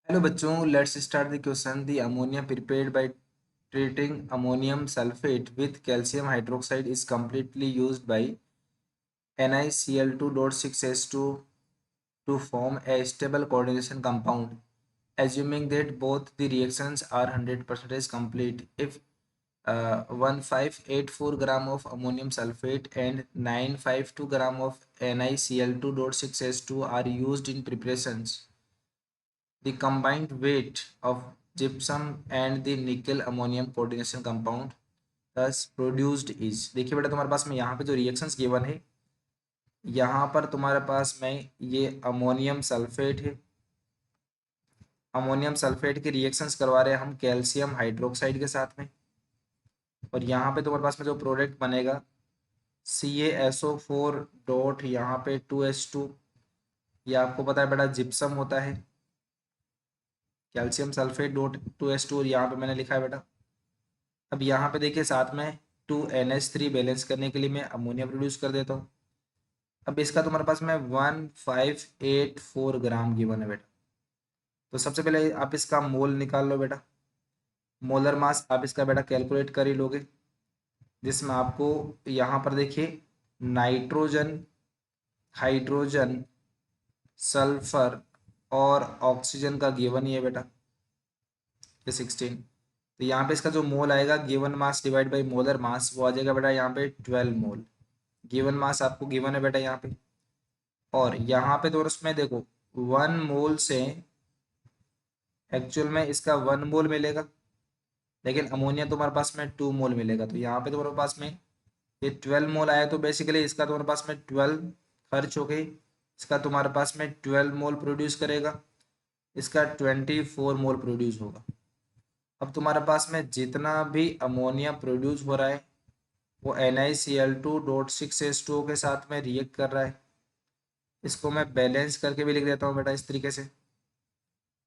Hello बच्चों, let's start the question. The ammonia prepared by treating ammonium sulfate with calcium hydroxide is completely used by NiCl2.6H2 to form a stable coordination compound, assuming that both the reactions are 100% complete. If 1584 gram of ammonium sulfate and 952 gram of NiCl2.6H2 are used in preparations, the combined weight of gypsum and the nickel ammonium coordination compound thus produced is। देखिए बेटा, तुम्हारे पास में यहाँ पे जो reactions given है, यहाँ पर तुम्हारे पास में ये अमोनियम सल्फेट है। अमोनियम सल्फेट के रिएक्शंस करवा रहे हैं हम कैल्शियम हाइड्रोक्साइड के साथ में, और यहाँ पे तुम्हारे पास में जो प्रोडक्ट बनेगा CaSO4 डॉट यहाँ पे 2H2, ये आपको पता है बेटा जिप्सम होता है। कैल्शियम सल्फेट डॉट 2H2 और यहाँ पे मैंने लिखा है बेटा। अब यहाँ पे देखिए साथ में 2NH3 बैलेंस करने के लिए मैं अमोनिया प्रोड्यूस कर देता हूँ। अब इसका तुम्हारे पास में 1584 ग्राम गिवन है बेटा। तो सबसे पहले आप इसका मोल निकाल लो बेटा। मोलर मास आप इसका बेटा कैलकुलेट कर ही लोगे, जिसमें आपको यहाँ पर देखिए नाइट्रोजन, हाइड्रोजन, सल्फर और ऑक्सीजन का गिवन ही है बेटा, ये 16। तो यहाँ पे इसका जो मोल आएगा given mass divide by molar mass, वो आ जाएगा बेटा यहाँ पे 12 मोल। गिवन मास आपको गिवन है बेटा यहाँ पे, और यहाँ पे तो उसमें देखो 1 मोल से एक्चुअल में इसका 1 मोल मिलेगा, लेकिन अमोनिया तुम्हारे पास में 2 मोल मिलेगा। तो यहाँ पे तुम्हारे पास में ये 12 मोल आया, तो बेसिकली इसका तुम्हारे पास में 12 खर्च हो गई। इसका तुम्हारे पास में 12 मोल प्रोड्यूस करेगा, इसका 24 मोल प्रोड्यूस होगा। अब तुम्हारे पास में जितना भी अमोनिया प्रोड्यूस हो रहा है वो NiCl2.6H2O के साथ में रिएक्ट कर रहा है। इसको मैं बैलेंस करके भी लिख देता हूँ बेटा इस तरीके से।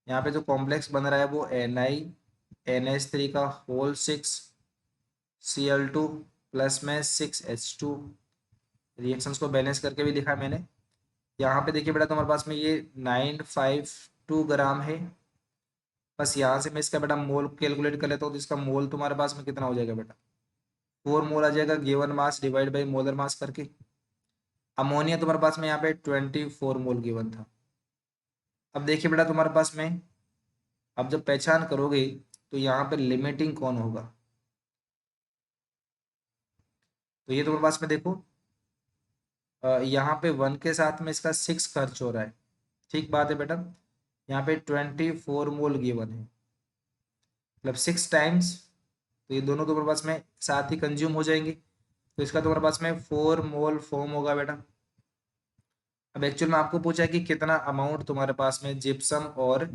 यहाँ पे जो कॉम्प्लेक्स बन रहा है वो NiNH3 का होल 6Cl2 प्लस में 6H2। रिएक्शंस को बैलेंस करके भी लिखा है मैंने। यहाँ पे देखिए बेटा तुम्हारे पास में ये 952 ग्राम है। बस यहाँ से मैं इसका बेटा मोल कैलकुलेट कर लेता हूँ, तो इसका मोल तुम्हारे पास में कितना हो जाएगा बेटा, 4 मोल आ जाएगा given mass divide by molar mass करके। अमोनिया तुम्हारे पास में यहाँ पे 24 मोल गिवन था। अब देखिए बेटा तुम्हारे पास में अब जब पहचान करोगे तो यहाँ पे लिमिटिंग कौन होगा, तो ये तुम्हारे पास में देखो यहाँ पे 1 के साथ में इसका 6 खर्च हो रहा है। ठीक बात है बेटा, यहाँ पे 24 मोल गिवन है, मतलब 6 टाइम्स, तो ये दोनों तुम्हारे पास में साथ ही कंज्यूम हो जाएंगे। तो इसका तुम्हारे पास में 4 मोल फॉर्म होगा बेटा। अब एक्चुअल में आपको पूछा है कि कितना अमाउंट तुम्हारे पास में जिप्सम और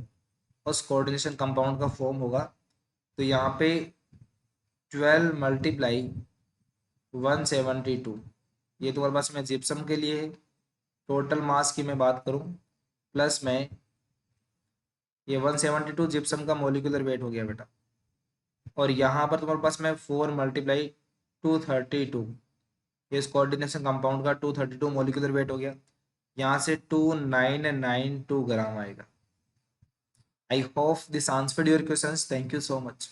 उस कोऑर्डिनेशन कंपाउंड का फॉर्म होगा, तो यहाँ पे 12 मल्टीप्लाई 172, ये तुम्हारे पास में जिप्सम के लिए है। टोटल मास की मैं बात करूं, प्लस में ये 172 जिप्सम का मोलिकुलर वेट हो गया बेटा, और यहाँ पर तुम्हारे पास में 4 मल्टीप्लाई 232, ये इस कोऑर्डिनेशन कंपाउंड का 232 मोलिकुलर वेट हो गया। यहाँ से 2992 ग्राम आएगा। I hope this answered your questions. Thank you so much.